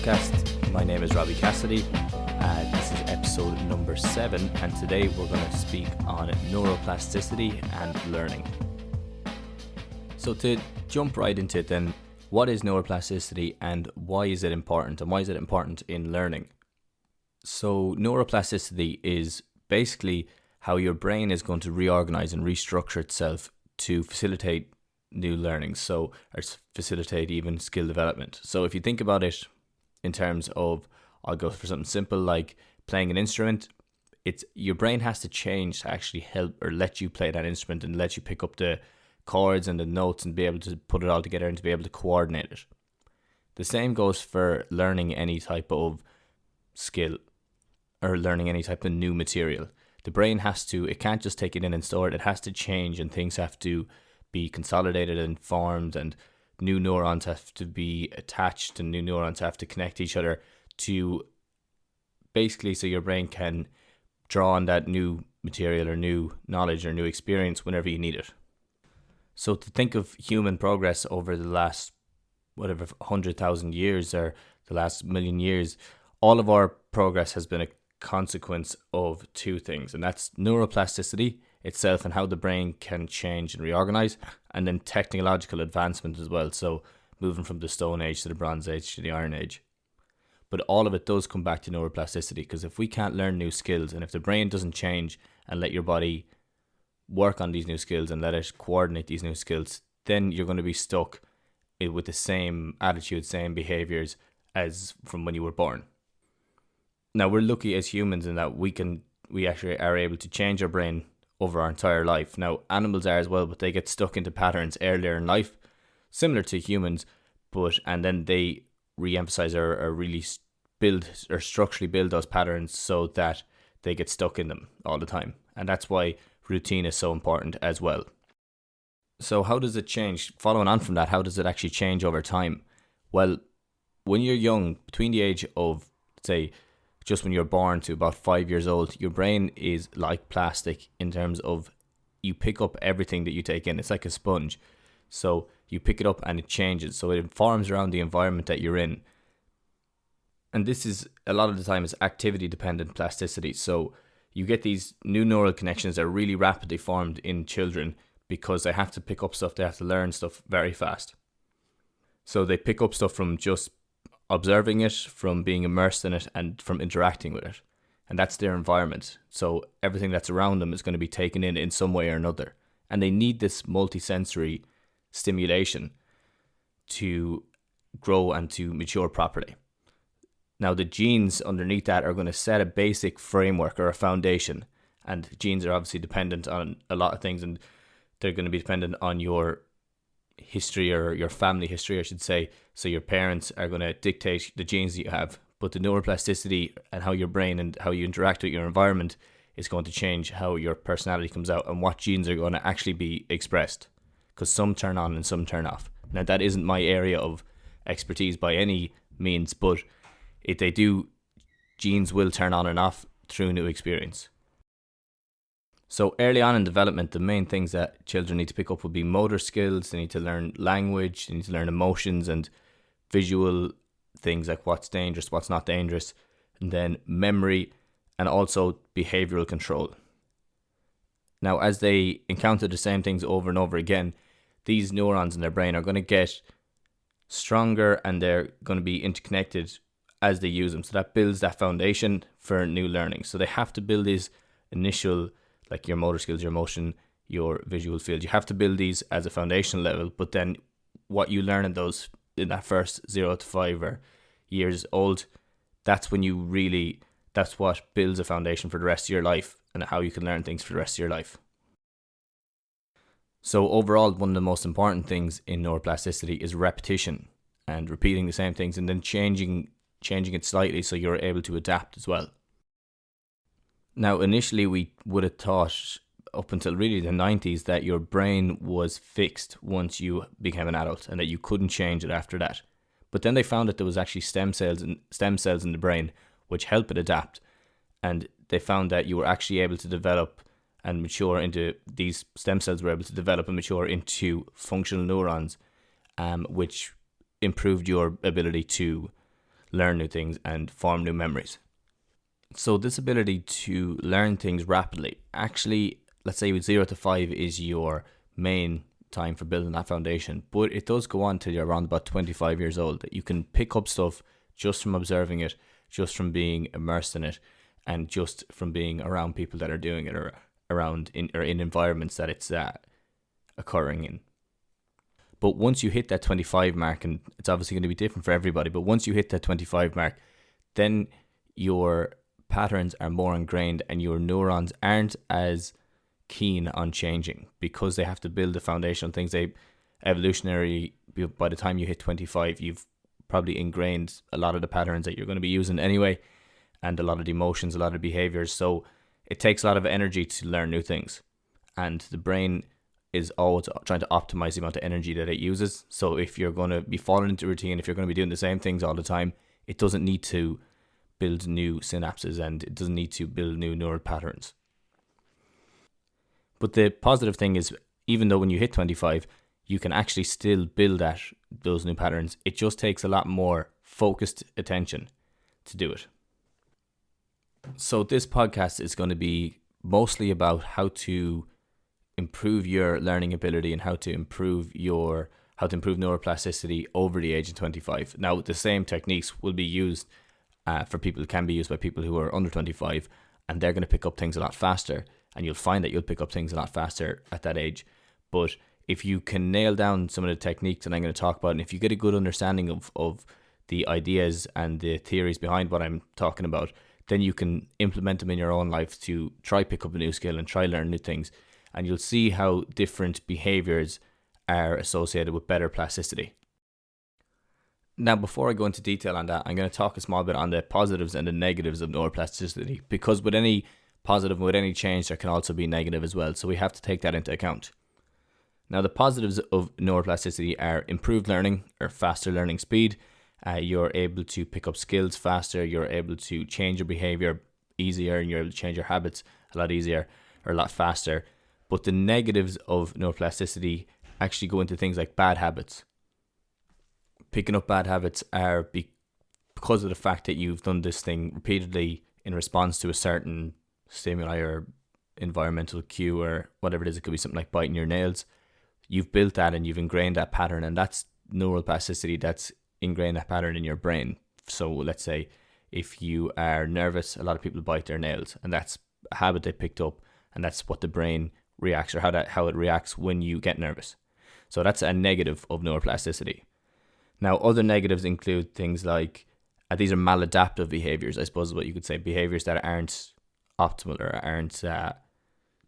podcast. My name is Robbie Cassidy. This is episode number 7, and today we're going to speak on neuroplasticity and learning. So to jump right into it then, what is neuroplasticity and why is it important? And why is it important in learning? So neuroplasticity is basically how your brain is going to reorganise and restructure itself to facilitate new learning, or facilitate even skill development. So if you think about it in terms of, I'll go for something simple like playing an instrument, it's your brain has to change to actually help or let you play that instrument and let you pick up the chords and the notes and be able to put it all together and to be able to coordinate it. The same goes for learning any type of skill or learning any type of new material. The brain it can't just take it in and store it. It has to change, and things have to be consolidated and formed, and new neurons have to be attached, and new neurons have to connect each other to basically so your brain can draw on that new material or new knowledge or new experience whenever you need it. So to think of human progress over the last 100,000 years or the last million years, all of our progress has been a consequence of two things, and that's neuroplasticity itself and how the brain can change and reorganize, and then technological advancement as well, so moving from the Stone Age to the Bronze Age to the Iron Age. But all of it does come back to neuroplasticity, because if we can't learn new skills, and if the brain doesn't change and let your body work on these new skills and let it coordinate these new skills, then you're going to be stuck with the same attitude, same behaviours as from when you were born. Now, we're lucky as humans in that we actually are able to change our brain over our entire life. Now, animals are as well, but they get stuck into patterns earlier in life, similar to humans, and then they re-emphasize or really build or structurally build those patterns so that they get stuck in them all the time. And that's why routine is so important as well. So how does it change? Following on from that, how does it actually change over time? Well, when you're young, between the age of, say, just when you're born to about 5 years old, your brain is like plastic in terms of you pick up everything that you take in. It's like a sponge. So you pick it up and it changes. So it forms around the environment that you're in. And this is, a lot of the time, is activity dependent plasticity. So you get these new neural connections that are really rapidly formed in children because they have to pick up stuff, they have to learn stuff very fast. So they pick up stuff from just observing it, from being immersed in it, and from interacting with it. And that's their environment. So everything that's around them is going to be taken in some way or another. And they need this multisensory stimulation to grow and to mature properly. Now, the genes underneath that are going to set a basic framework or a foundation. And genes are obviously dependent on a lot of things, and they're going to be dependent on your history, or your family history, I should say. So your parents are going to dictate the genes that you have, but the neuroplasticity and how your brain and how you interact with your environment is going to change how your personality comes out and what genes are going to actually be expressed, because some turn on and some turn off. Now, that isn't my area of expertise by any means, but if they do, genes will turn on and off through new experience. So early on in development, the main things that children need to pick up would be motor skills. They need to learn language, they need to learn emotions and visual things like what's dangerous, what's not dangerous, and then memory, and also behavioural control. Now, as they encounter the same things over and over again, these neurons in their brain are going to get stronger and they're going to be interconnected as they use them. So that builds that foundation for new learning. So they have to build these initial, like your motor skills, your emotion, your visual field. You have to build these as a foundational level, but then what you learn in that first 0 to 5 years old, that's what builds a foundation for the rest of your life and how you can learn things for the rest of your life. So overall, one of the most important things in neuroplasticity is repetition and repeating the same things and then changing it slightly so you're able to adapt as well. Now, initially we would have thought up until really the 90s that your brain was fixed once you became an adult and that you couldn't change it after that. But then they found that there was actually stem cells in the brain which help it adapt, and they found that you were actually able to develop and mature into, these stem cells were able to develop and mature into functional neurons, which improved your ability to learn new things, and form new memories. So this ability to learn things rapidly, actually, let's say with 0 to 5 is your main time for building that foundation, but it does go on till you're around about 25 years old, that you can pick up stuff just from observing it, just from being immersed in it, and just from being around people that are doing it, or around in environments that it's occurring in. But once you hit that 25 mark, and it's obviously going to be different for everybody, but once you hit that 25 mark, then your patterns are more ingrained and your neurons aren't as keen on changing, because they have to build the foundational things. They evolutionary, by the time you hit 25, you've probably ingrained a lot of the patterns that you're going to be using anyway, and a lot of the emotions, a lot of behaviors. So it takes a lot of energy to learn new things, and the brain is always trying to optimize the amount of energy that it uses. So if you're going to be falling into routine, if you're going to be doing the same things all the time, it doesn't need to build new synapses, and it doesn't need to build new neural patterns. But the positive thing is, even though when you hit 25, you can actually still build those new patterns. It just takes a lot more focused attention to do it. So this podcast is going to be mostly about how to improve your learning ability and how to improve neuroplasticity over the age of 25. Now, the same techniques will be used can be used by people who are under 25, and they're going to pick up things a lot faster, and you'll find that you'll pick up things a lot faster at that age. But if you can nail down some of the techniques that I'm going to talk about, and if you get a good understanding of the ideas and the theories behind what I'm talking about, then you can implement them in your own life to try pick up a new skill and try learn new things. And you'll see how different behaviors are associated with better plasticity. Now, before I go into detail on that, I'm going to talk a small bit on the positives and the negatives of neuroplasticity, because with any positive, with any change, there can also be negative as well. So we have to take that into account. Now, the positives of neuroplasticity are improved learning, or faster learning speed. You're able to pick up skills faster. You're able to change your behavior easier, and you're able to change your habits a lot easier, or a lot faster. But the negatives of neuroplasticity actually go into things like bad habits. Picking up bad habits are because of the fact that you've done this thing repeatedly in response to a certain stimuli or environmental cue or whatever it is. It could be something like biting your nails. You've built that and you've ingrained that pattern, and that's neuroplasticity. That's ingrained that pattern in your brain. So let's say if you are nervous, a lot of people bite their nails, and that's a habit they picked up, and that's what the brain reacts, or how it reacts when you get nervous. So that's a negative of neuroplasticity. Now, other negatives include things like, these are maladaptive behaviors, I suppose is what you could say, behaviors that aren't optimal or aren't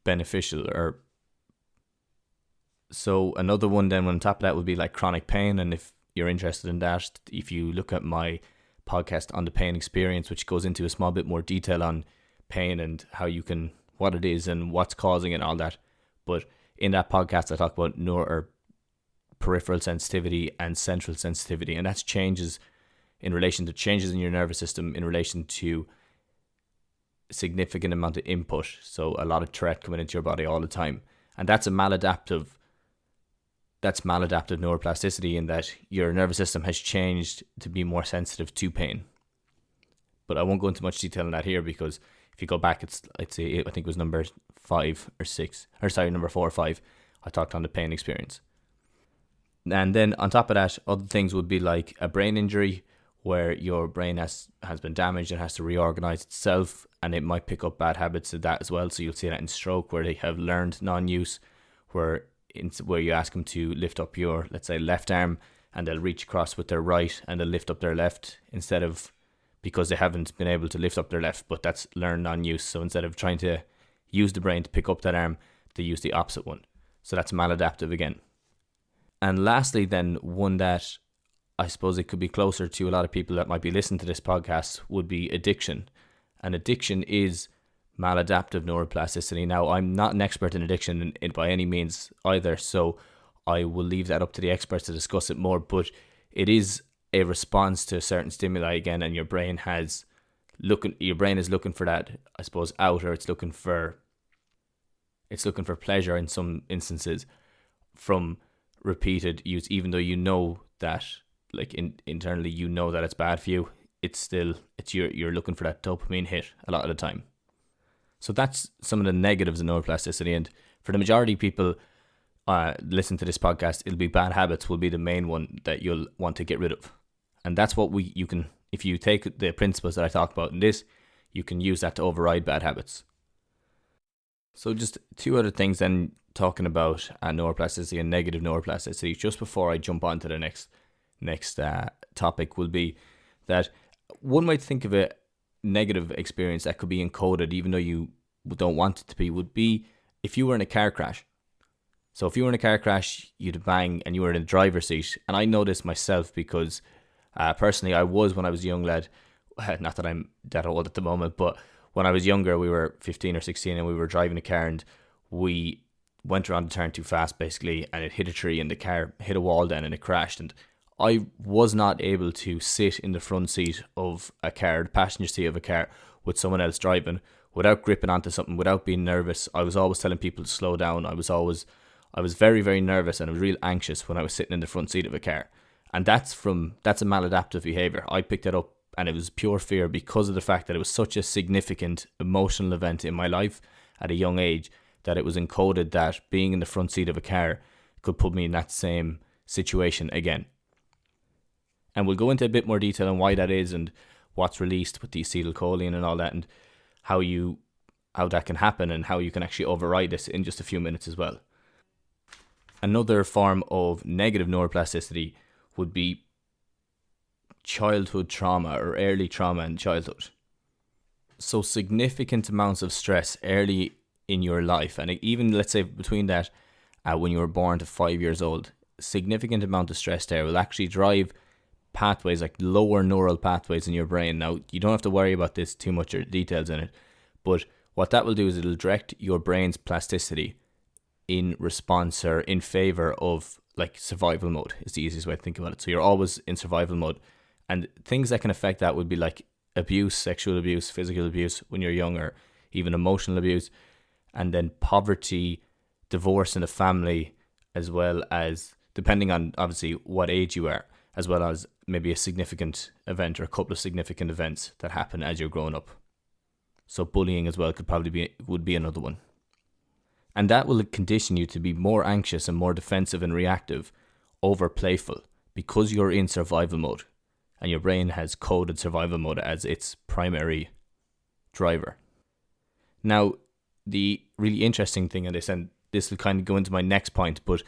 beneficial. Or so another one then on top of that would be like chronic pain. And if you're interested in that, if you look at my podcast on the pain experience, which goes into a small bit more detail on pain and what it is and what's causing it and all that. But in that podcast, I talk about peripheral sensitivity and central sensitivity, and that's changes in relation to changes in your nervous system in relation to a significant amount of input. So a lot of threat coming into your body all the time, and that's maladaptive neuroplasticity, in that your nervous system has changed to be more sensitive to pain. But I won't go into much detail on that here, because if you go back, I think it was number 4 or 5, I talked on the pain experience. And then on top of that, other things would be like a brain injury, where your brain has been damaged and has to reorganise itself, and it might pick up bad habits of that as well. So you'll see that in stroke, where they have learned non-use, where you ask them to lift up your, let's say, left arm, and they'll reach across with their right and they'll lift up their left, instead of, because they haven't been able to lift up their left, but that's learned non-use. So instead of trying to use the brain to pick up that arm, they use the opposite one. So that's maladaptive again. And lastly, then, one that I suppose it could be closer to a lot of people that might be listening to this podcast would be addiction. And addiction is maladaptive neuroplasticity. Now, I'm not an expert in addiction by any means either, so I will leave that up to the experts to discuss it more. But it is a response to a certain stimuli again, and your brain is looking for that, I suppose, out, or it's looking for pleasure in some instances from repeated use, even though you know that, like internally, you know that it's bad for you. you're looking for that dopamine hit a lot of the time. So that's some of the negatives of neuroplasticity. And for the majority of people listen to this podcast, it'll be bad habits will be the main one that you'll want to get rid of. And that's what you can, if you take the principles that I talk about in this, you can use that to override bad habits. So just two other things then, talking about neuroplasticity and negative neuroplasticity, just before I jump on to the next topic, will be that one might think of a negative experience that could be encoded even though you don't want it to be, would be if you were in a car crash. So if you were in a car crash, you'd bang and you were in the driver's seat. And I know this myself because personally I was, when I was a young lad, not that I'm that old at the moment, but when I was younger, we were 15 or 16 and we were driving a car and we went around the turn too fast basically, and it hit a tree and the car hit a wall then and it crashed. And I was not able to sit in the front seat of a car, the passenger seat of a car, with someone else driving without gripping onto something, without being nervous. I was always telling people to slow down. I was very, very nervous and I was real anxious when I was sitting in the front seat of a car. And that's a maladaptive behaviour. I picked it up and it was pure fear because of the fact that it was such a significant emotional event in my life at a young age that it was encoded that being in the front seat of a car could put me in that same situation again. And we'll go into a bit more detail on why that is and what's released with the acetylcholine and all that, and how that can happen and how you can actually override this in just a few minutes as well. Another form of negative neuroplasticity would be childhood trauma or early trauma in childhood. So significant amounts of stress early in your life, and even let's say between that when you were born to 5 years old, significant amount of stress there will actually drive pathways, like lower neural pathways in your brain. Now, you don't have to worry about this too much or details in it, but what that will do is it'll direct your brain's plasticity in response or in favor of like survival mode is the easiest way to think about it. So you're always in survival mode, and things that can affect that would be like abuse, sexual abuse, physical abuse when you're younger, even emotional abuse, and then poverty, divorce in the family, as well as, depending on obviously what age you are, as well as maybe a significant event or a couple of significant events that happen as you're growing up. So bullying as well would be another one. And that will condition you to be more anxious and more defensive and reactive over playful because you're in survival mode and your brain has coded survival mode as its primary driver. Now, the really interesting thing in this, and this will kind of go into my next point, but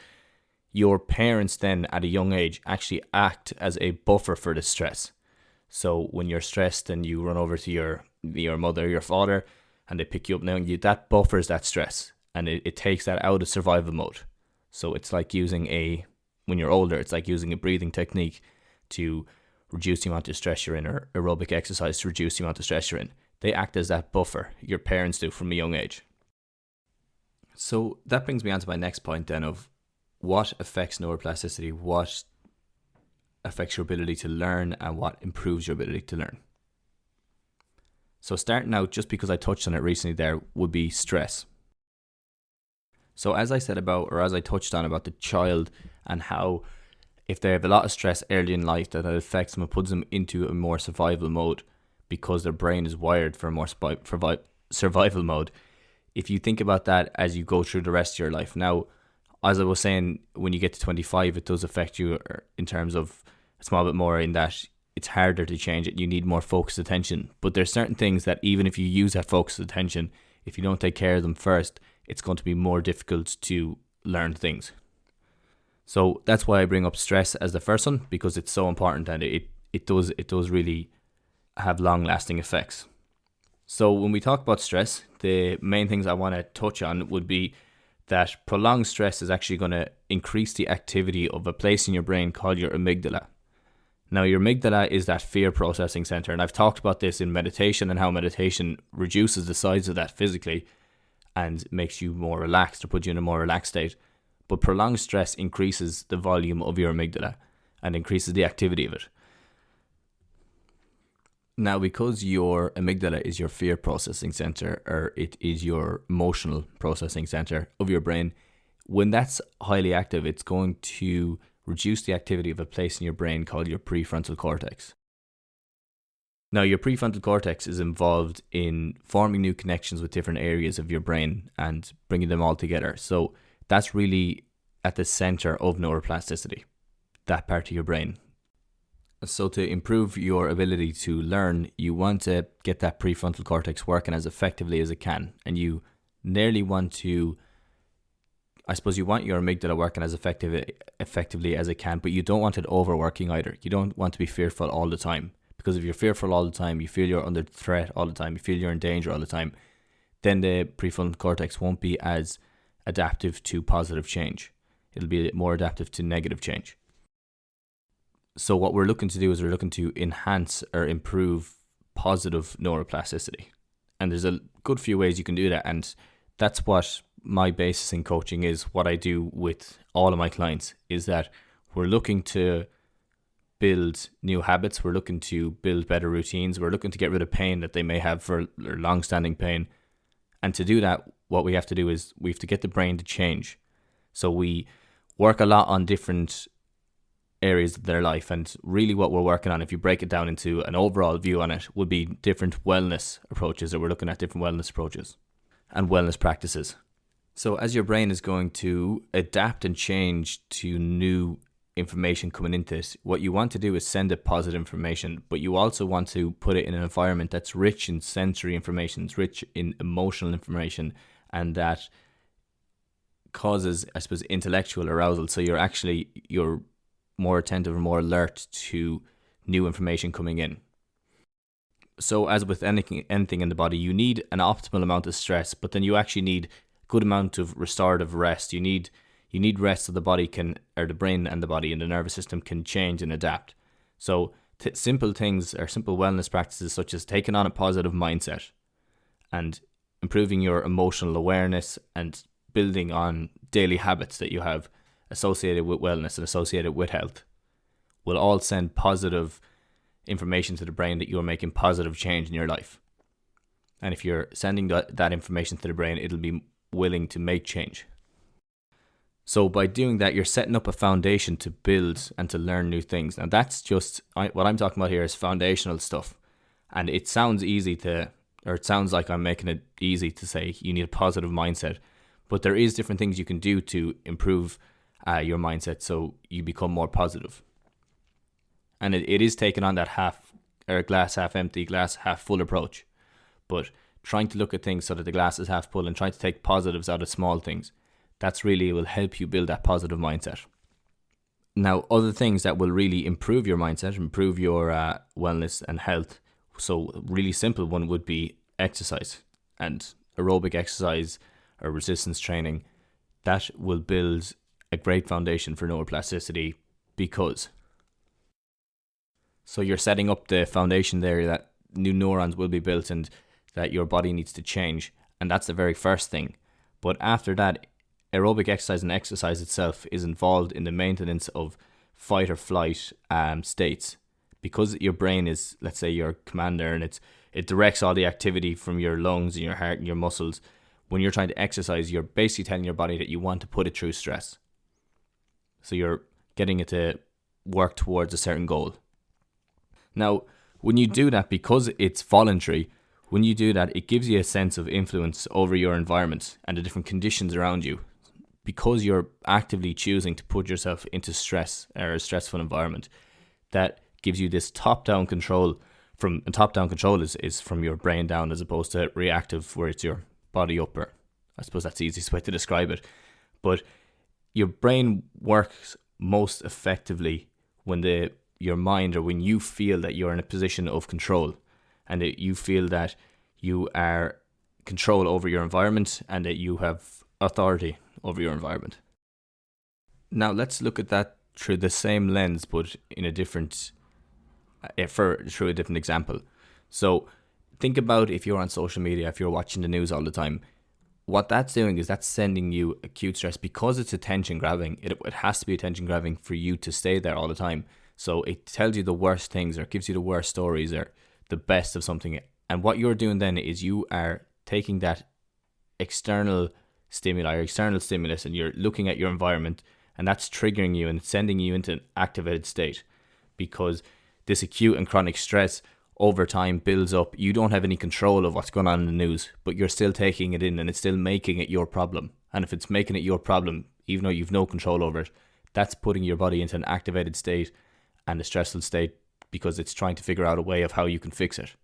your parents then at a young age actually act as a buffer for the stress. So when you're stressed and you run over to your mother, your father, and they pick you up now, that buffers that stress and it takes that out of survival mode. So it's like when you're older, it's like using a breathing technique to reduce the amount of stress you're in, or aerobic exercise to reduce the amount of stress you're in. They act as that buffer, your parents do, from a young age. So that brings me on to my next point then of what affects neuroplasticity, what affects your ability to learn, and what improves your ability to learn. So starting out, just because I touched on it recently there, would be stress. So as I touched on about the child and how if they have a lot of stress early in life, that affects them and puts them into a more survival mode because their brain is wired for a more survival mode. If you think about that as you go through the rest of your life. Now, as I was saying, when you get to 25, it does affect you in terms of a small bit more, in that it's harder to change it. You need more focused attention. But there's certain things that even if you use that focused attention, if you don't take care of them first, it's going to be more difficult to learn things. So that's why I bring up stress as the first one, because it's so important and it does really have long-lasting effects. So when we talk about stress, the main things I want to touch on would be that prolonged stress is actually going to increase the activity of a place in your brain called your amygdala. Now, your amygdala is that fear processing center, and I've talked about this in meditation and how meditation reduces the size of that physically and makes you more relaxed or put you in a more relaxed state. But prolonged stress increases the volume of your amygdala and increases the activity of it. Now, because your amygdala is your fear processing center, or it is your emotional processing center of your brain, when that's highly active, it's going to reduce the activity of a place in your brain called your prefrontal cortex. Now, your prefrontal cortex is involved in forming new connections with different areas of your brain and bringing them all together. So that's really at the center of neuroplasticity, that part of your brain. So to improve your ability to learn, you want to get that prefrontal cortex working as effectively as it can. And you nearly want to, I suppose you want your amygdala working as effectively as it can, but you don't want it overworking either. You don't want to be fearful all the time. Because if you're fearful all the time, you feel you're under threat all the time, you feel you're in danger all the time, then the prefrontal cortex won't be as adaptive to positive change. It'll be more adaptive to negative change. So what we're looking to do is we're looking to enhance or improve positive neuroplasticity. And there's a good few ways you can do that. And that's what my basis in coaching is. What I do with all of my clients is that we're looking to build new habits. We're looking to build better routines. We're looking to get rid of pain that they may have for or long-standing pain. And to do that, what we have to do is we have to get the brain to change. So we work a lot on different areas of their life, and really what we're working on, if you break it down into an overall view on it, would be different wellness approaches, or we're looking at different wellness approaches and wellness practices. So as your brain is going to adapt and change to new information coming into it, what you want to do is send it positive information, but you also want to put it in an environment that's rich in sensory information, it's rich in emotional information, and that causes, I suppose, intellectual arousal. So you're more attentive or more alert to new information coming in. So as with anything in the body, you need an optimal amount of stress, but then you actually need a good amount of restorative rest. You need rest so the body can, or the brain and the body and the nervous system can change and adapt. So simple things or simple wellness practices such as taking on a positive mindset and improving your emotional awareness and building on daily habits that you have associated with wellness and associated with health will all send positive information to the brain that you're making positive change in your life. And if you're sending that information to the brain, it'll be willing to make change. So by doing that, you're setting up a foundation to build and to learn new things. Now that's just, what I'm talking about here is foundational stuff. And it sounds it sounds like I'm making it easy to say you need a positive mindset. But there is different things you can do to improve your mindset so you become more positive. And it is taking on that glass half empty, glass half full approach, but trying to look at things so that the glass is half full and trying to take positives out of small things. That's really will help you build that positive mindset. Now, other things that will really improve your mindset, improve your wellness and health. So really simple one would be exercise, and aerobic exercise or resistance training. That will build a great foundation for neuroplasticity, because so you're setting up the foundation there that new neurons will be built and that your body needs to change, and that's the very first thing. But after that, aerobic exercise and exercise itself is involved in the maintenance of fight or flight states, because your brain is, let's say, your commander, and it directs all the activity from your lungs and your heart and your muscles. When you're trying to exercise, you're basically telling your body that you want to put it through stress. So you're getting it to work towards a certain goal. Now, when you do that, because it's voluntary, when you do that, it gives you a sense of influence over your environment and the different conditions around you. Because you're actively choosing to put yourself into stress or a stressful environment, that gives you this top-down control. Top-down control is from your brain down, as opposed to reactive, where it's your body up. Or I suppose that's the easiest way to describe it. But your brain works most effectively when your mind, or when you feel that you're in a position of control, and that you feel that you are control over your environment and that you have authority over your environment. Now let's look at that through the same lens, but in a different, through a different example. So think about if you're on social media, if you're watching the news all the time. What that's doing is that's sending you acute stress, because it's attention grabbing. It has to be attention grabbing for you to stay there all the time. So it tells you the worst things, or gives you the worst stories, or the best of something. And what you're doing then is you are taking that external stimuli or external stimulus, and you're looking at your environment, and that's triggering you and sending you into an activated state, because this acute and chronic stress over time builds up. You don't have any control of what's going on in the news, but you're still taking it in, and it's still making it your problem. And if it's making it your problem, even though you've no control over it, that's putting your body into an activated state and a stressful state, because it's trying to figure out a way of how you can fix it.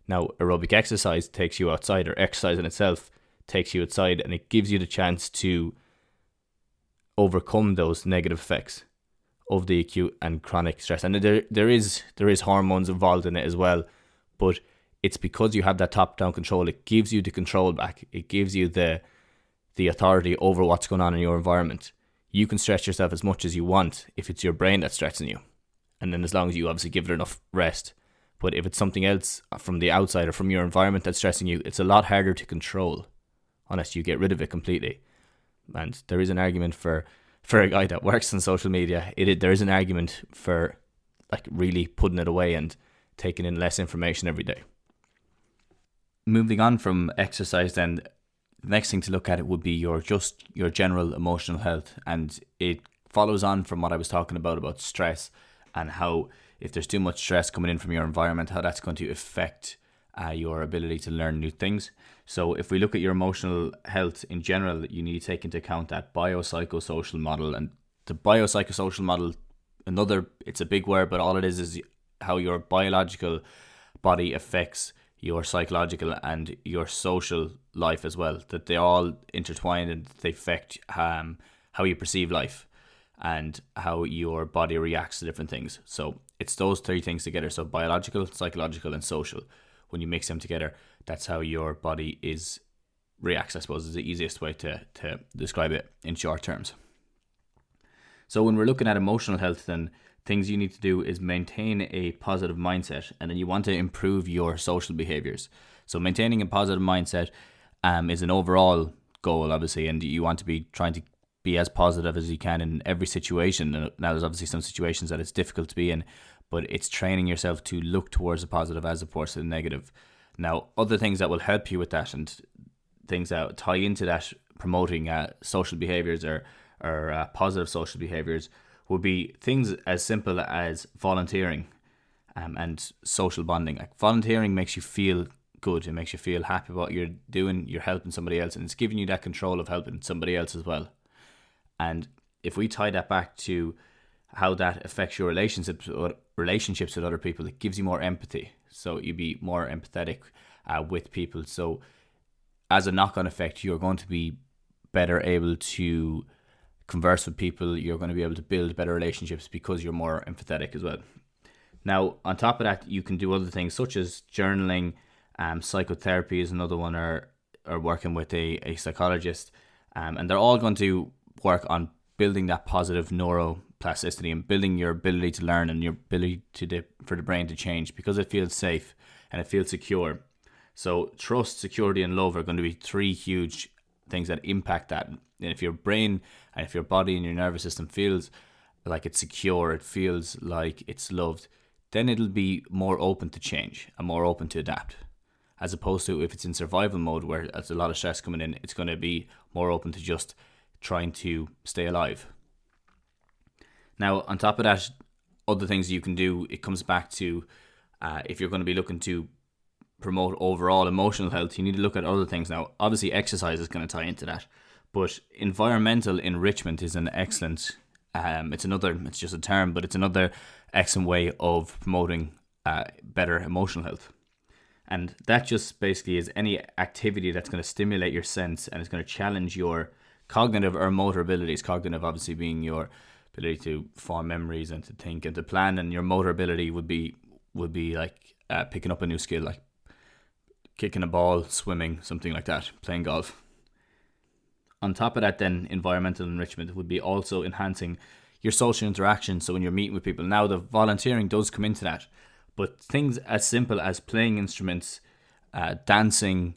Now, aerobic exercise takes you outside, or exercise in itself takes you outside, and it gives you the chance to overcome those negative effects of the acute and chronic stress. And there is hormones involved in it as well, but it's because you have that top-down control. It gives you the control back. It gives you the authority over what's going on in your environment. You can stretch yourself as much as you want if it's your brain that's stressing you, and then as long as you obviously give it enough rest. But if it's something else from the outside or from your environment that's stressing you, it's a lot harder to control unless you get rid of it completely. And there is an argument for a guy that works on social media. There is an argument for like really putting it away and taking in less information every day. Moving on from exercise, then the next thing to look at it would be your general emotional health, and it follows on from what I was talking about stress, and how if there's too much stress coming in from your environment, how that's going to affect your ability to learn new things. So if we look at your emotional health in general, you need to take into account that biopsychosocial model. And the biopsychosocial model, it's a big word, but all it is how your biological body affects your psychological and your social life as well, that they all intertwine and they affect how you perceive life and how your body reacts to different things. So it's those three things together. So biological, psychological, and social. When you mix them together, that's how your body reacts, I suppose, is the easiest way to describe it in short terms. So when we're looking at emotional health, then things you need to do is maintain a positive mindset, and then you want to improve your social behaviours. So maintaining a positive mindset is an overall goal, obviously, and you want to be trying to be as positive as you can in every situation. Now, there's obviously some situations that it's difficult to be in, but it's training yourself to look towards the positive as opposed to the negative. Now, other things that will help you with that and things that tie into that, promoting social behaviours or positive social behaviours, would be things as simple as volunteering and social bonding. Like volunteering makes you feel good. It makes you feel happy about what you're doing. You're helping somebody else, and it's giving you that control of helping somebody else as well. And if we tie that back to how that affects your relationships with other people, it gives you more empathy. So you be more empathetic with people. So as a knock-on effect, you're going to be better able to converse with people. You're going to be able to build better relationships because you're more empathetic as well. Now, on top of that, you can do other things such as journaling. Psychotherapy is another one, or working with a psychologist. And they're all going to work on building that positive neuroplasticity and building your ability to learn and your ability for the brain to change, because it feels safe and it feels secure. So trust, security, and love are going to be three huge things that impact that. And if your brain and if your body and your nervous system feels like it's secure, it feels like it's loved, then it'll be more open to change and more open to adapt. As opposed to if it's in survival mode where there's a lot of stress coming in, it's going to be more open to just trying to stay alive. Now, on top of that, other things you can do, it comes back to if you're going to be looking to promote overall emotional health, you need to look at other things. Now, obviously exercise is going to tie into that, but environmental enrichment is an excellent, it's just a term, but it's another excellent way of promoting better emotional health. And that just basically is any activity that's going to stimulate your sense and it's going to challenge your cognitive or motor abilities. Cognitive obviously being your ability to form memories and to think and to plan, and your motor ability would be like picking up a new skill, like kicking a ball, swimming, something like that, playing golf. On top of that, then environmental enrichment would be also enhancing your social interaction. So when you're meeting with people, now the volunteering does come into that, but things as simple as playing instruments, dancing,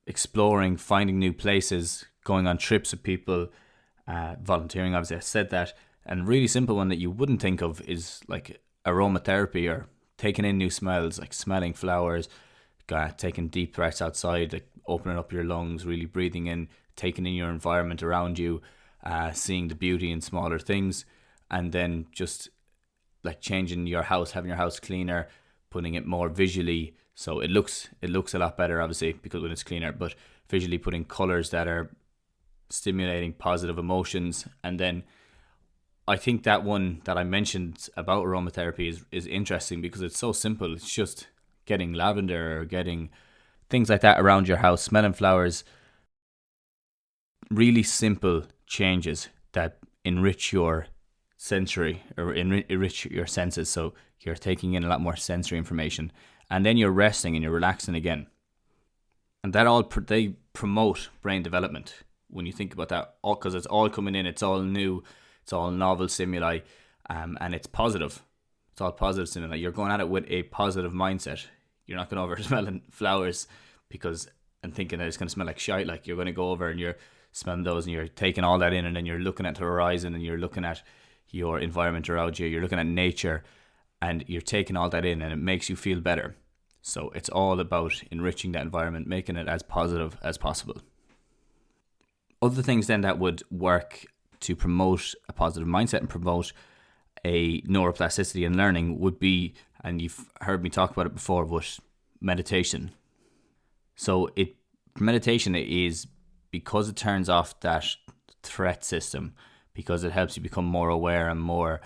exploring, finding new places, going on trips with people, volunteering, obviously I said that. And really simple one that you wouldn't think of is like aromatherapy, or taking in new smells, like smelling flowers, taking deep breaths outside, like opening up your lungs, really breathing in, taking in your environment around you, seeing the beauty in smaller things, and then just like changing your house, having your house cleaner, putting it more visually, so it looks a lot better, obviously, because when it's cleaner, but visually putting colors that are stimulating positive emotions. And then I think that one that I mentioned about aromatherapy is interesting because it's so simple. It's just getting lavender or getting things like that around your house, smelling flowers, really simple changes that enrich your sensory or enrich your senses. So you're taking in a lot more sensory information, and then you're resting and you're relaxing again. And that all they promote brain development when you think about that, all because it's all coming in, it's all new, it's all novel stimuli, and it's positive. It's all positive stimuli. You're going at it with a positive mindset. You're not going over smelling flowers and thinking that it's going to smell like shite. Like, you're going to go over and you're smelling those and you're taking all that in, and then you're looking at the horizon and you're looking at your environment around you, you're looking at nature, and you're taking all that in, and it makes you feel better. So it's all about enriching that environment, making it as positive as possible. Other things then that would work to promote a positive mindset and promote a neuroplasticity in learning would be, and you've heard me talk about it before, but meditation. So meditation is, because it turns off that threat system, because it helps you become more aware and more,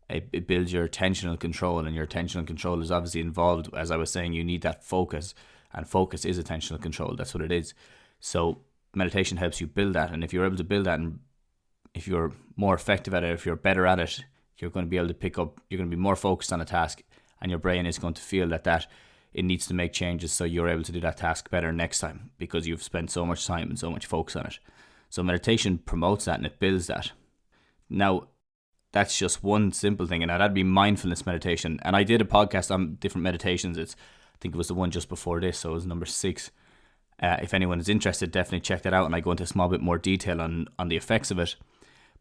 it builds your attentional control, and your attentional control is obviously involved. As I was saying, you need that focus, and focus is attentional control. That's what it is. So meditation helps you build that, and if you're able to build that, and if you're more effective at it, if you're better at it, you're going to be able to pick up, you're going to be more focused on a task, and your brain is going to feel that it needs to make changes, so you're able to do that task better next time because you've spent so much time and so much focus on it. So meditation promotes that and it builds that. Now, that's just one simple thing, and that'd be mindfulness meditation. And I did a podcast on different meditations. I think it was the one just before this, so it was number 6. If anyone is interested, definitely check that out, and I go into a small bit more detail on the effects of it.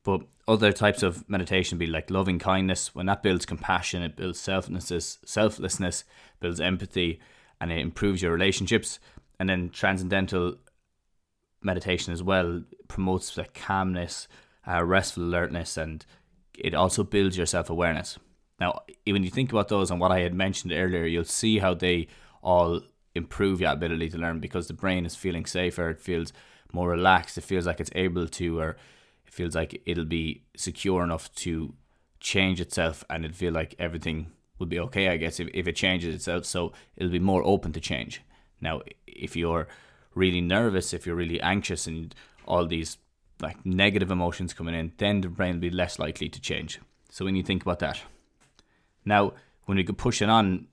But other types of meditation be like loving kindness. When that builds compassion, it builds selflessness, builds empathy, and it improves your relationships. And then transcendental meditation as well promotes like calmness, restful alertness, and it also builds your self-awareness. Now, when you think about those and what I had mentioned earlier, you'll see how they all improve your ability to learn, because the brain is feeling safer, it feels more relaxed, it feels like it's able to, or it feels like it'll be secure enough to change itself, and it'll feel like everything will be okay, I guess, if it changes itself. So it'll be more open to change. Now, if you're really nervous, if you're really anxious, and all these like negative emotions coming in, then the brain will be less likely to change. So when you think about that. Now, when we could push it on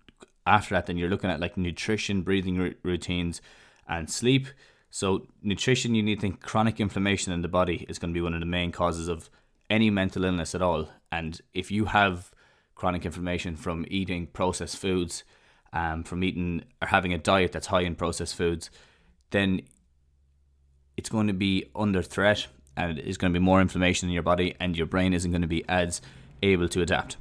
after that, then you're looking at like nutrition, breathing routines, and sleep. So nutrition, you need to think chronic inflammation in the body is going to be one of the main causes of any mental illness at all. And if you have chronic inflammation from eating processed foods, from eating or having a diet that's high in processed foods, then it's going to be under threat, and it's going to be more inflammation in your body, and your brain isn't going to be as able to adapt.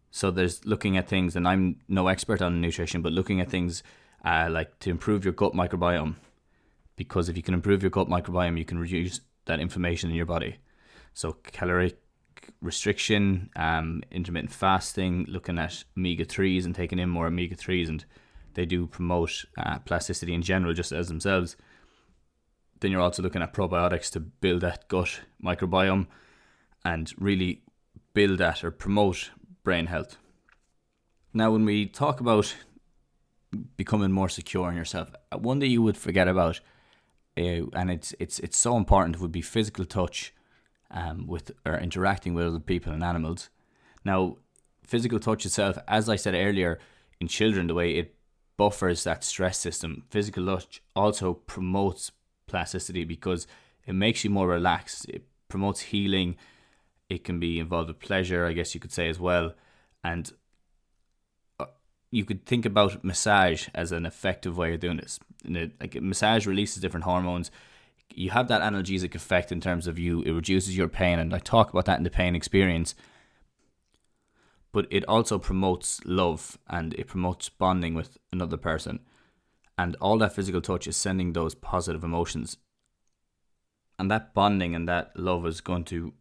So there's looking at things, and I'm no expert on nutrition, but looking at things like to improve your gut microbiome, because if you can improve your gut microbiome, you can reduce that inflammation in your body. So caloric restriction, intermittent fasting, looking at omega-3s and taking in more omega-3s, and they do promote plasticity in general just as themselves. Then you're also looking at probiotics to build that gut microbiome and really build that or promote brain health. Now, when we talk about becoming more secure in yourself, one that you would forget about, and it's so important, would be physical touch, with or interacting with other people and animals. Now, physical touch itself, as I said earlier, in children, the way it buffers that stress system, physical touch also promotes plasticity because it makes you more relaxed. It promotes healing. It can be involved with pleasure, I guess you could say, as well. And you could think about massage as an effective way of doing this. Massage releases different hormones. You have that analgesic effect in terms of it reduces your pain, and I talk about that in the pain experience. But it also promotes love, and it promotes bonding with another person. And all that physical touch is sending those positive emotions. And that bonding and that love is going to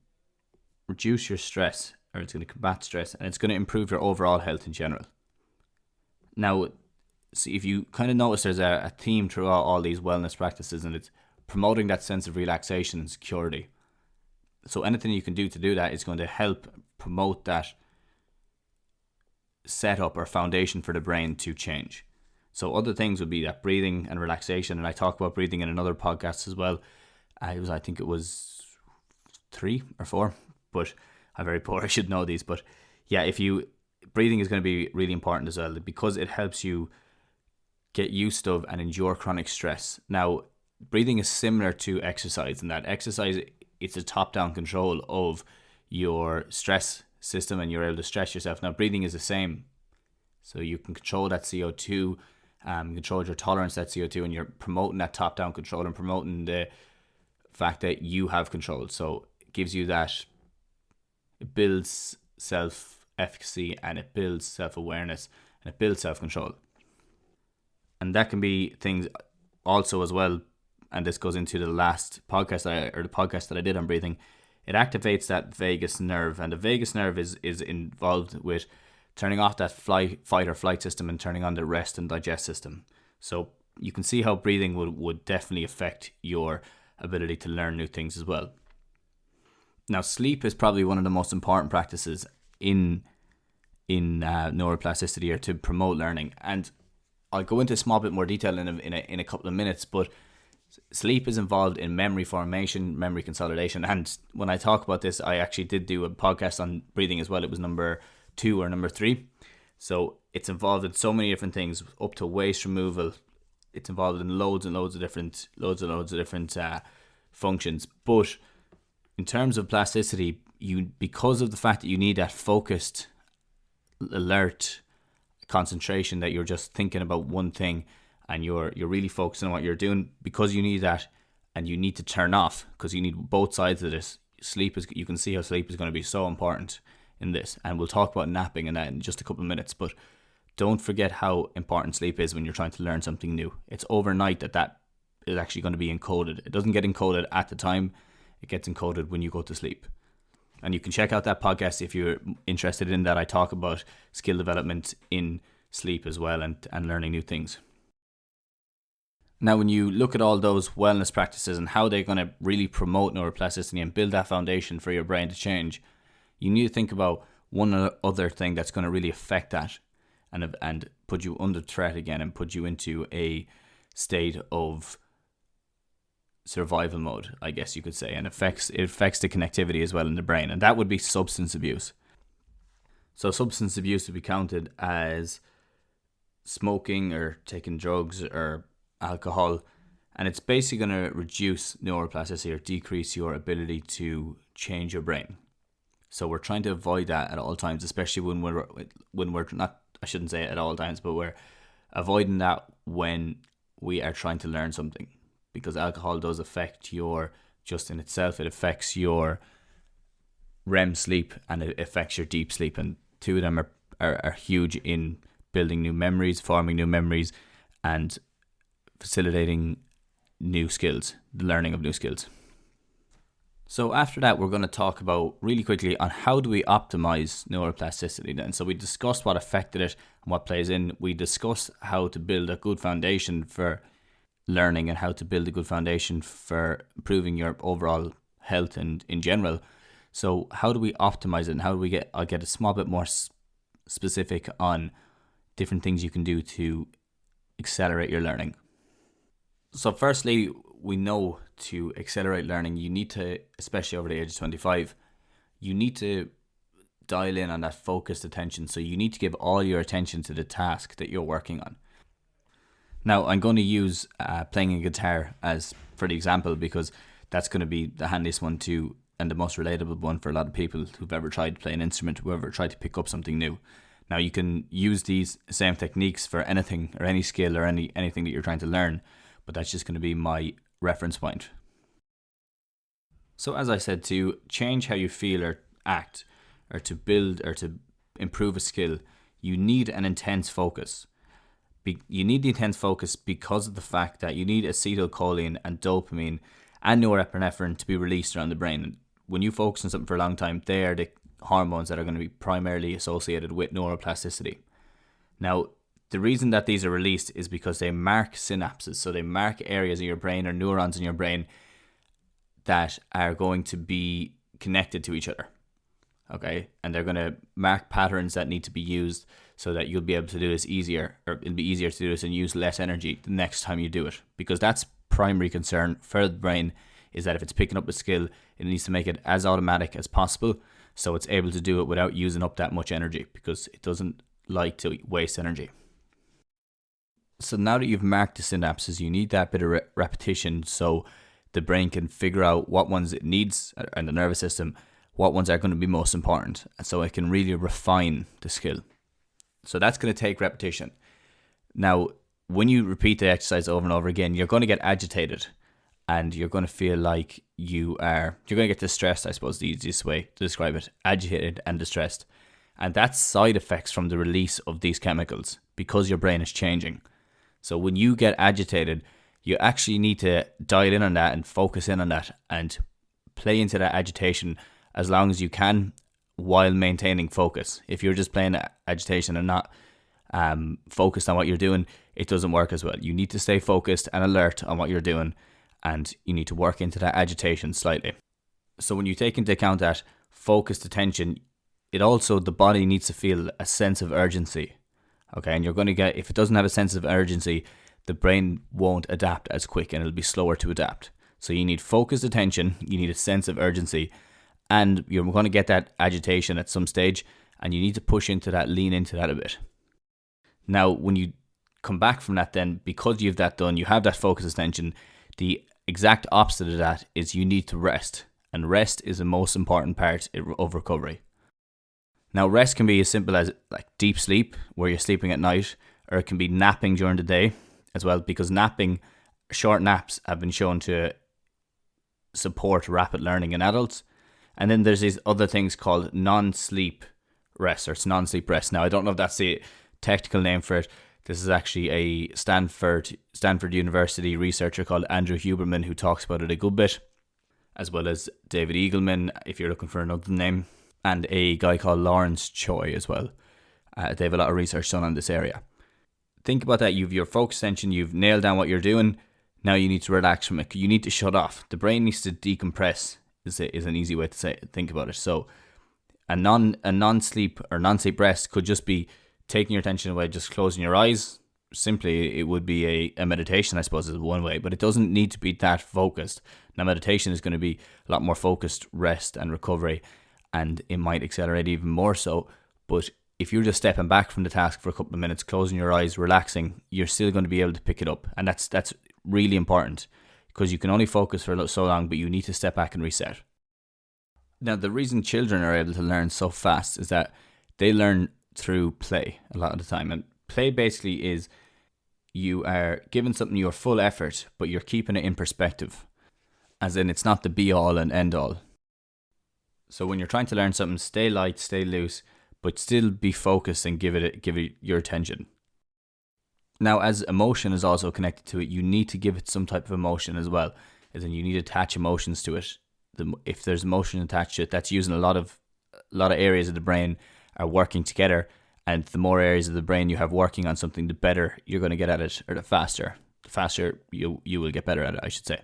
reduce your stress or it's going to combat stress, and it's going to improve your overall health in general. Now, see, if you kind of notice there's a theme throughout all these wellness practices, and it's promoting that sense of relaxation and security. So anything you can do to do that is going to help promote that setup or foundation for the brain to change. So other things would be that breathing and relaxation, and I talk about breathing in another podcast as well. I think it was 3 or 4, but I'm very poor, I should know these. But yeah, breathing is going to be really important as well, because it helps you get used to and endure chronic stress. Now, breathing is similar to exercise, in that exercise, it's a top-down control of your stress system, and you're able to stress yourself. Now, breathing is the same. So you can control that CO2, control your tolerance to that CO2, and you're promoting that top-down control and promoting the fact that you have control. So it gives you that, it builds self-efficacy, and it builds self-awareness, and it builds self-control. And that can be things also as well, and this goes into the last podcast the podcast that I did on breathing. It activates that vagus nerve, and the vagus nerve is involved with turning off that fight or flight system and turning on the rest and digest system. So you can see how breathing would definitely affect your ability to learn new things as well. Now, sleep is probably one of the most important practices in neuroplasticity, or to promote learning. And I'll go into a small bit more detail in a couple of minutes, but sleep is involved in memory formation, memory consolidation. And when I talk about this, I actually did do a podcast on breathing as well. It was number 2 or number 3. So it's involved in so many different things, up to waste removal. It's involved in loads and loads of different functions. But in terms of plasticity, because of the fact that you need that focused, alert concentration, that you're just thinking about one thing, and you're really focusing on what you're doing, because you need that, and you need to turn off, because you need both sides of this. You can see how sleep is going to be so important in this, and we'll talk about napping and that in just a couple of minutes. But don't forget how important sleep is when you're trying to learn something new. It's overnight that is actually going to be encoded. It doesn't get encoded at the time, it gets encoded when you go to sleep. And you can check out that podcast if you're interested in that. I talk about skill development in sleep as well, and learning new things. Now, when you look at all those wellness practices and how they're going to really promote neuroplasticity and build that foundation for your brain to change, you need to think about one other thing that's going to really affect that, and put you under threat again, and put you into a state of survival mode, I guess you could say, and it affects the connectivity as well in the brain, and that would be substance abuse. So substance abuse would be counted as smoking or taking drugs or alcohol, and it's basically going to reduce neuroplasticity or decrease your ability to change your brain. So we're trying to avoid that at all times, especially when we're not, I shouldn't say it at all times, but we're avoiding that when we are trying to learn something, because alcohol does affect just in itself, it affects your REM sleep and it affects your deep sleep, and two of them are huge in building new memories, forming new memories, and facilitating new skills, the learning of new skills. So after that, we're going to talk about really quickly on how do we optimize neuroplasticity then. So we discussed what affected it and what plays in. We discussed how to build a good foundation for learning and how to build a good foundation for improving your overall health and in general. So how do we optimize it, and how do I'll get a small bit more specific on different things you can do to accelerate your learning. So firstly, we know to accelerate learning, you need to, especially over the age of 25, you need to dial in on that focused attention. So you need to give all your attention to the task that you're working on. Now, I'm going to use playing a guitar as for the example, because that's going to be the handiest one too, and the most relatable one for a lot of people who've ever tried to play an instrument, who ever tried to pick up something new. Now, you can use these same techniques for anything or any skill or anything that you're trying to learn, but that's just going to be my reference point. So as I said, to change how you feel or act, or to build or to improve a skill, you need an intense focus. You need the intense focus because of the fact that you need acetylcholine and dopamine and norepinephrine to be released around the brain. And when you focus on something for a long time, they are the hormones that are going to be primarily associated with neuroplasticity. Now, the reason that these are released is because they mark synapses. So they mark areas of your brain or neurons in your brain that are going to be connected to each other. Okay, and they're going to mark patterns that need to be used so that you'll be able to do this easier, or it'll be easier to do this and use less energy the next time you do it. Because that's primary concern for the brain, is that if it's picking up a skill, it needs to make it as automatic as possible so it's able to do it without using up that much energy, because it doesn't like to waste energy. So now that you've marked the synapses, you need that bit of repetition so the brain can figure out what ones it needs, and the nervous system, what ones are going to be most important, and so it can really refine the skill. So that's going to take repetition. Now, when you repeat the exercise over and over again, you're going to get agitated, and you're going to feel like you're going to get distressed, I suppose, the easiest way to describe it, agitated and distressed. And that's side effects from the release of these chemicals, because your brain is changing. So when you get agitated, you actually need to dial in on that and focus in on that and play into that agitation as long as you can while maintaining focus. If you're just playing agitation and not focused on what you're doing, it doesn't work as well. You need to stay focused and alert on what you're doing, and you need to work into that agitation slightly. So when you take into account that focused attention, the body needs to feel a sense of urgency. Okay, and you're going to get, if it doesn't have a sense of urgency, the brain won't adapt as quick and it'll be slower to adapt. So you need focused attention, you need a sense of urgency, and you're going to get that agitation at some stage, and you need to push into that, lean into that a bit. Now, when you come back from that, then because you've that done, you have that focused attention, the exact opposite of that is you need to rest. And rest is the most important part of recovery. Now, rest can be as simple as like deep sleep, where you're sleeping at night, or it can be napping during the day as well, because short naps have been shown to support rapid learning in adults. And then there's these other things called non-sleep rest, or it's non-sleep rest. Now, I don't know if that's the technical name for it. This is actually a Stanford University researcher called Andrew Huberman who talks about it a good bit, as well as David Eagleman, if you're looking for another name, and a guy called Lawrence Choi as well. They have a lot of research done on this area. Think about that. You've your focused attention, you've nailed down what you're doing. Now you need to relax from it. You need to shut off. The brain needs to decompress, is an easy way to think about it. So a non-sleep or non-sleep rest could just be taking your attention away, just closing your eyes. Simply, it would be a meditation, I suppose, is one way, but it doesn't need to be that focused. Now, meditation is going to be a lot more focused rest and recovery, and it might accelerate even more so. But if you're just stepping back from the task for a couple of minutes, closing your eyes, relaxing, you're still going to be able to pick it up. And that's really important, because you can only focus for so long, but you need to step back and reset. Now, the reason children are able to learn so fast is that they learn through play a lot of the time. And play basically is you are giving something your full effort, but you're keeping it in perspective. As in, it's not the be all and end all. So when you're trying to learn something, stay light, stay loose, but still be focused and give it your attention. Now, as emotion is also connected to it, you need to give it some type of emotion as well. As in, you need to attach emotions to it. If there's emotion attached to it, that's using a lot of areas of the brain are working together. And the more areas of the brain you have working on something, the better you're going to get at it, or the faster you will get better at it, I should say.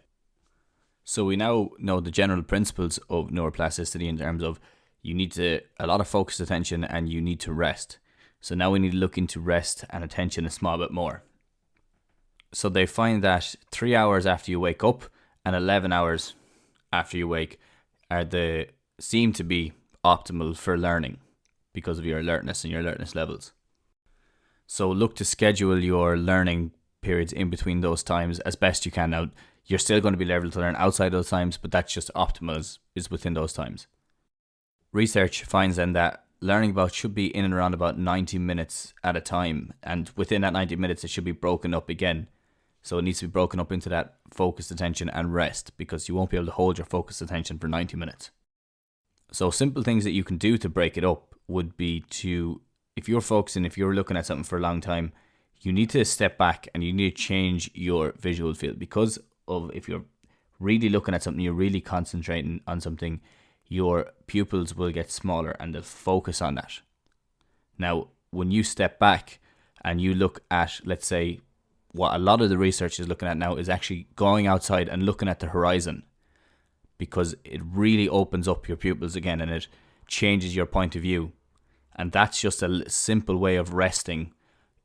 So we now know the general principles of neuroplasticity in terms of you need a lot of focused attention and you need to rest. So now we need to look into rest and attention a small bit more. So they find that 3 hours after you wake up and 11 hours after you wake seem to be optimal for learning because of your alertness and your alertness levels. So look to schedule your learning periods in between those times as best you can. Now, you're still going to be able to learn outside those times, but that's just optimal is within those times. Research finds then that learning should be in and around about 90 minutes at a time, and within that 90 minutes it should be broken up again. So it needs to be broken up into that focused attention and rest, because you won't be able to hold your focused attention for 90 minutes. So simple things that you can do to break it up would be if you're focusing, if you're looking at something for a long time, you need to step back and you need to change your visual field, because if you're really looking at something, you're really concentrating on something, your pupils will get smaller and they'll focus on that. Now, when you step back and you look at, let's say, what a lot of the research is looking at now is actually going outside and looking at the horizon, because it really opens up your pupils again and it changes your point of view. And that's just a simple way of resting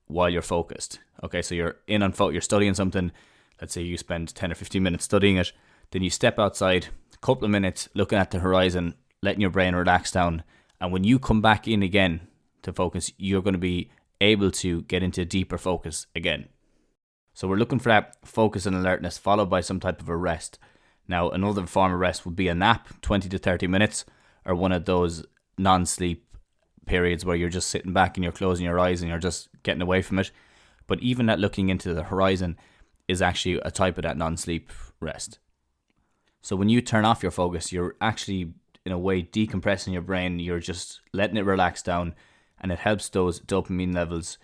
while you're focused. Okay, so you're you're studying something. Let's say you spend 10 or 15 minutes studying it. Then you step outside, a couple of minutes looking at the horizon, letting your brain relax down. And when you come back in again to focus, you're going to be able to get into deeper focus again. So we're looking for that focus and alertness followed by some type of a rest. Now, another form of rest would be a nap, 20 to 30 minutes, or one of those non-sleep periods where you're just sitting back and you're closing your eyes and you're just getting away from it. But even that looking into the horizon is actually a type of that non-sleep rest. So when you turn off your focus, you're actually, in a way, decompressing your brain. You're just letting it relax down, and it helps those dopamine levels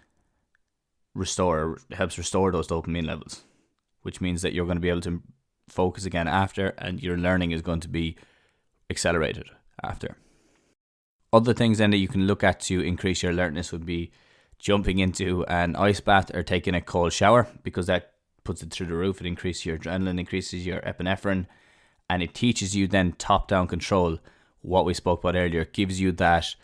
restore those dopamine levels, which means that you're going to be able to focus again after, and your learning is going to be accelerated after. Other things then that you can look at to increase your alertness would be jumping into an ice bath or taking a cold shower, because that puts it through the roof. It increases your adrenaline, increases your epinephrine, and it teaches you then top-down control. What we spoke about earlier, it gives you that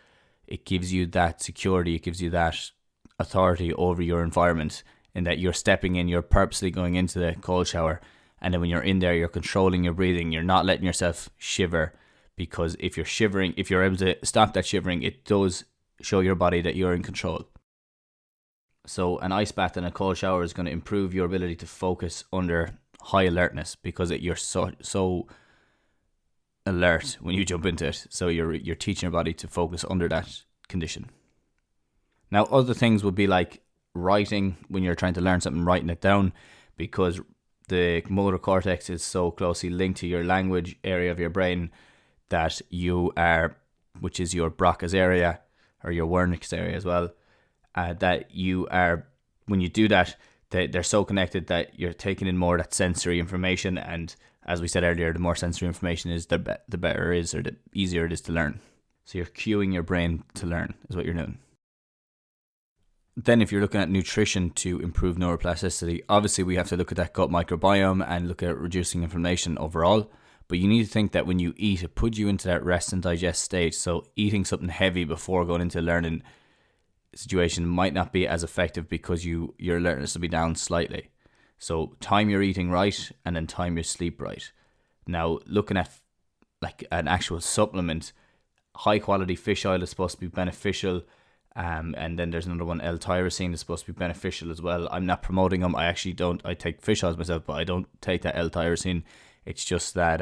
security, it gives you that authority over your environment, in that you're stepping in, you're purposely going into the cold shower, and then when you're in there, you're controlling your breathing. You're not letting yourself shiver, because if you're shivering, if you're able to stop that shivering, it does show your body that you're in control. So an ice bath and a cold shower is going to improve your ability to focus under high alertness, because you're so alert when you jump into it. So you're teaching your body to focus under that condition. Now, other things would be like writing. When you're trying to learn something, writing it down, because the motor cortex is so closely linked to your language area of your brain that which is your Broca's area, or your Wernicke's area as well, when you do that, they're so connected that you're taking in more of that sensory information. And as we said earlier, the more sensory information is, the better it is, or the easier it is to learn. So you're cueing your brain to learn is what you're doing. Then if you're looking at nutrition to improve neuroplasticity, obviously we have to look at that gut microbiome and look at reducing inflammation overall. But you need to think that when you eat, it puts you into that rest and digest state. So eating something heavy before going into learning situation might not be as effective, because your alertness will be down slightly. So time your eating right, and then time your sleep right. Now, looking at like an actual supplement, high quality fish oil is supposed to be beneficial. And then there's another one, L-tyrosine, is supposed to be beneficial as well. I'm not promoting them. I take fish oils myself, but I don't take that L-tyrosine. It's just that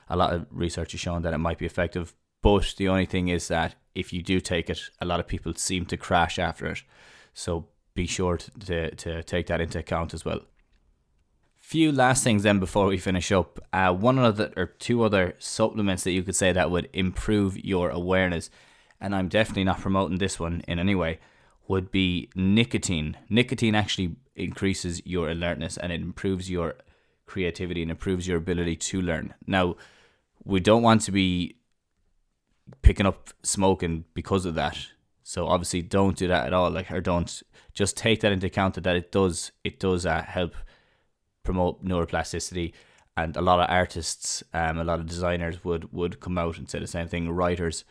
a lot of research has shown that it might be effective. But the only thing is that if you do take it, a lot of people seem to crash after it. So be sure to take that into account as well. Few last things then before we finish up. One other or two other supplements that you could say that would improve your awareness, and I'm definitely not promoting this one in any way, would be nicotine. Nicotine actually increases your alertness, and it improves your creativity and improves your ability to learn. Now, we don't want to be picking up smoking because of that. So obviously don't do that at all. Or don't, just take that into account, that it does help promote neuroplasticity. And a lot of artists, a lot of designers would come out and say the same thing. Writers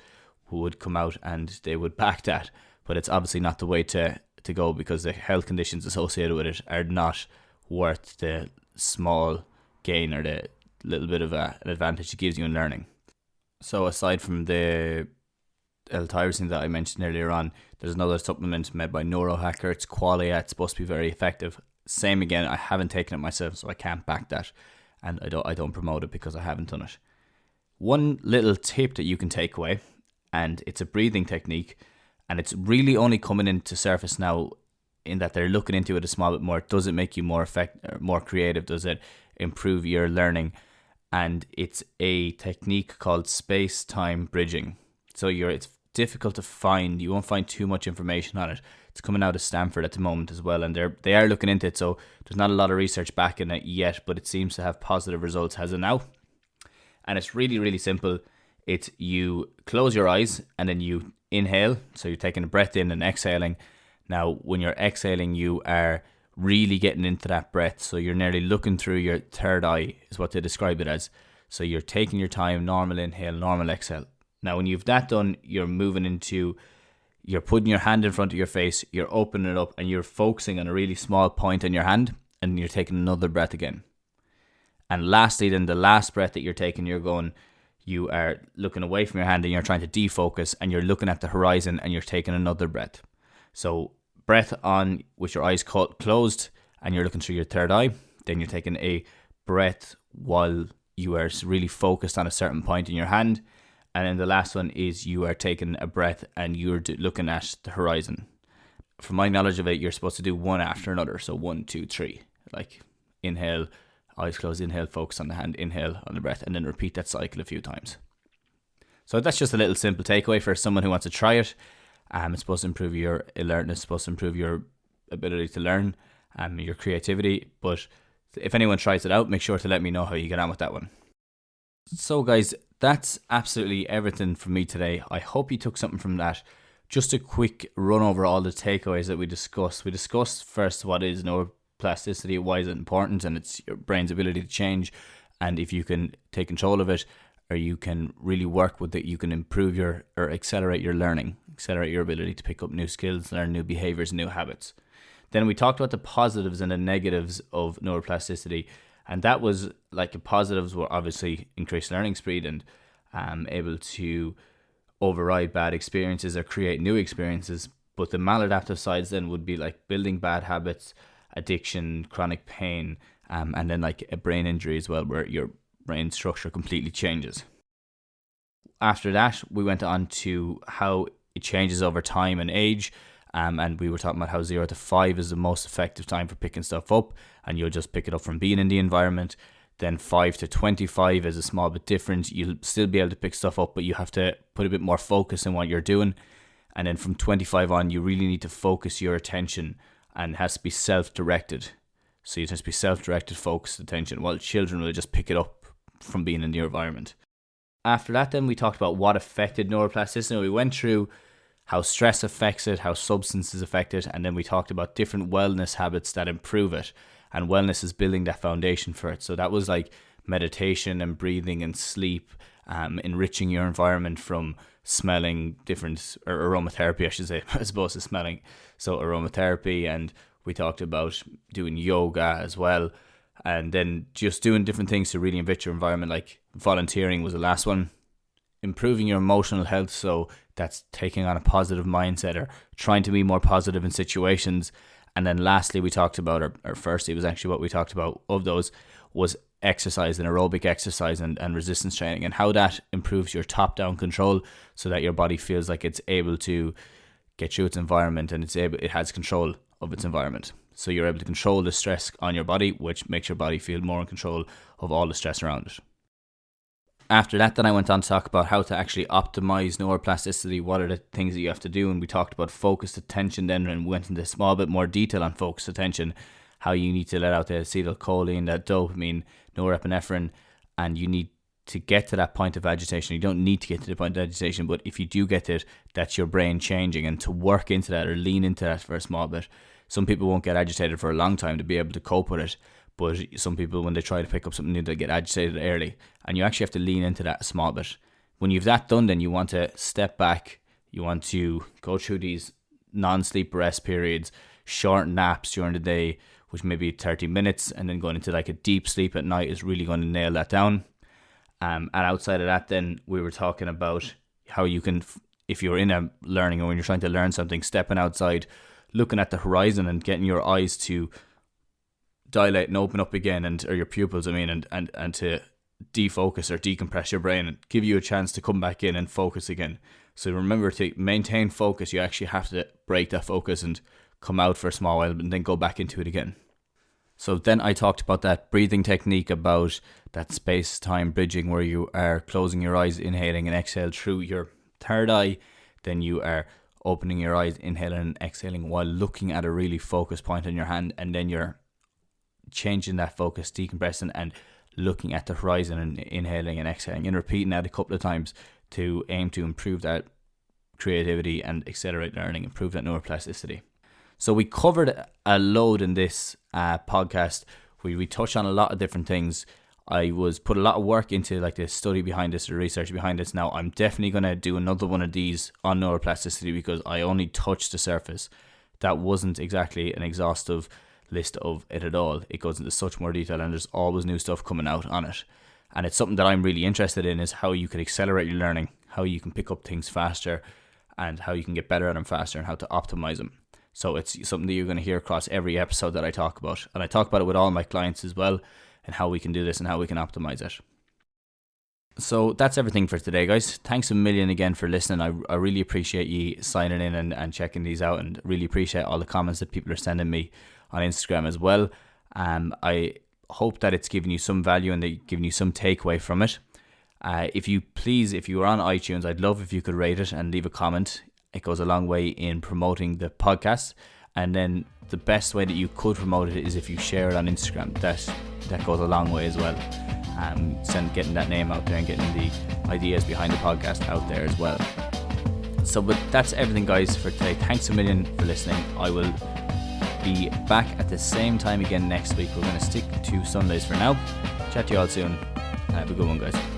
would come out and they would back that. But it's obviously not the way to go, because the health conditions associated with it are not worth the small gain or the little bit of an advantage it gives you in learning. So aside from the L-tyrosine that I mentioned earlier on, there's another supplement made by Neurohacker. It's Qualia. It's supposed to be very effective. Same again, I haven't taken it myself, so I can't back that, and I don't promote it because I haven't done it. One little tip that you can take away, and it's a breathing technique, and it's really only coming into surface now, in that they're looking into it a small bit more. Does it make you more creative? Does it improve your learning? And it's a technique called space-time bridging. So it's difficult to find. You won't find too much information on it. It's coming out of Stanford at the moment as well, and they are looking into it. So there's not a lot of research backing it yet, but it seems to have positive results as of now. And it's really, really simple. It's you close your eyes and then you inhale. So you're taking a breath in and exhaling. Now, when you're exhaling, you are really getting into that breath. So you're nearly looking through your third eye is what they describe it as. So you're taking your time, normal inhale, normal exhale. Now, when you've that done, you're moving into, you're putting your hand in front of your face, you're opening it up and you're focusing on a really small point in your hand and you're taking another breath again. And lastly, then the last breath that you're taking, you are looking away from your hand and you're trying to defocus and you're looking at the horizon and you're taking another breath. So breath on with your eyes closed and you're looking through your third eye. Then you're taking a breath while you are really focused on a certain point in your hand. And then the last one is you are taking a breath and you're looking at the horizon. From my knowledge of it, you're supposed to do one after another. So 1, 2, 3, like inhale, eyes closed, inhale, focus on the hand, inhale on the breath, and then repeat that cycle a few times. So that's just a little simple takeaway for someone who wants to try it. It's supposed to improve your alertness, supposed to improve your ability to learn, your creativity. But if anyone tries it out, make sure to let me know how you get on with that one. So guys, that's absolutely everything from me today. I hope you took something from that. Just a quick run over all the takeaways that we discussed. We discussed first what is neuroplasticity, why is it important, and it's your brain's ability to change. And if you can take control of it, or you can really work with it, you can improve or accelerate your learning, accelerate your ability to pick up new skills, learn new behaviours, new habits. Then we talked about the positives and the negatives of neuroplasticity. And that was like the positives were obviously increased learning speed and able to override bad experiences or create new experiences. But the maladaptive sides then would be like building bad habits, addiction, chronic pain, and then like a brain injury as well, where your brain structure completely changes. After that, we went on to how it changes over time and age. And we were talking about how 0 to 5 is the most effective time for picking stuff up, and you'll just pick it up from being in the environment. Then 5 to 25 is a small bit different. You'll still be able to pick stuff up, but you have to put a bit more focus in what you're doing. And then from 25 on, you really need to focus your attention, and it has to be self-directed. So it has to be self-directed, focused attention, while children will just pick it up from being in the environment. After that, then we talked about what affected neuroplasticity. We went through how stress affects it, how substances affect it, and then we talked about different wellness habits that improve it. And wellness is building that foundation for it. So that was like meditation and breathing and sleep, enriching your environment from smelling different, or aromatherapy, I should say, as opposed to smelling. So aromatherapy, and we talked about doing yoga as well. And then just doing different things to really enrich your environment, like volunteering was the last one. Improving your emotional health, so that's taking on a positive mindset or trying to be more positive in situations. And then lastly, we talked about, or firstly, it was actually what we talked about of those was exercise and aerobic exercise and resistance training, and how that improves your top-down control so that your body feels like it's able to get through its environment and it has control of its environment. So you're able to control the stress on your body, which makes your body feel more in control of all the stress around it. After that, then I went on to talk about how to actually optimize neuroplasticity. What are the things that you have to do? And we talked about focused attention then, and went into a small bit more detail on focused attention, how you need to let out the acetylcholine, that dopamine, norepinephrine, and you need to get to that point of agitation. You don't need to get to the point of agitation, but if you do get it, that's your brain changing, and to work into that or lean into that for a small bit. Some people won't get agitated for a long time to be able to cope with it. But some people, when they try to pick up something new, they get agitated early. And you actually have to lean into that a small bit. When you've that done, then you want to step back. You want to go through these non-sleep rest periods, short naps during the day, which may be 30 minutes, and then going into like a deep sleep at night is really going to nail that down. And outside of that, then we were talking about how you can, if you're in a learning or when you're trying to learn something, stepping outside, looking at the horizon and getting your eyes to dilate and open up again, or your pupils, and to defocus or decompress your brain and give you a chance to come back in and focus again. So remember, to maintain focus, you actually have to break that focus and come out for a small while and then go back into it again. So then I talked about that breathing technique, about that space-time bridging where you are closing your eyes, inhaling and exhale through your third eye. Then you are opening your eyes, inhaling and exhaling while looking at a really focused point in your hand, and then you're changing that focus, decompressing and looking at the horizon and inhaling and exhaling and repeating that a couple of times. to aim to improve that creativity and accelerate learning, improve that neuroplasticity. So we covered a load in this podcast. We touched on a lot of different things. I put a lot of work into like the study behind this, the research behind this. Now I'm definitely going to do another one of these on neuroplasticity because I only touched the surface. That wasn't exactly an exhaustive list of it at all. It goes into such more detail and there's always new stuff coming out on it. And it's something that I'm really interested in, is how you can accelerate your learning, how you can pick up things faster and how you can get better at them faster and how to optimize them. So it's something that you're going to hear across every episode that I talk about. And I talk about it with all my clients as well, and how we can do this and how we can optimize it. So that's everything for today, guys. Thanks a million again for listening. I really appreciate you signing in and checking these out, and really appreciate all the comments that people are sending me on Instagram as well. I hope that it's given you some value and they've given you some takeaway from it. If you are on iTunes, I'd love if you could rate it and leave a comment. It goes a long way in promoting the podcast. And then the best way that you could promote it is if you share it on Instagram. That goes a long way as well. Getting that name out there and getting the ideas behind the podcast out there as well. So, but that's everything, guys, for today. Thanks a million for listening. I will be back at the same time again next week. We're going to stick to Sundays for now. Chat to you all soon. Have a good one, guys.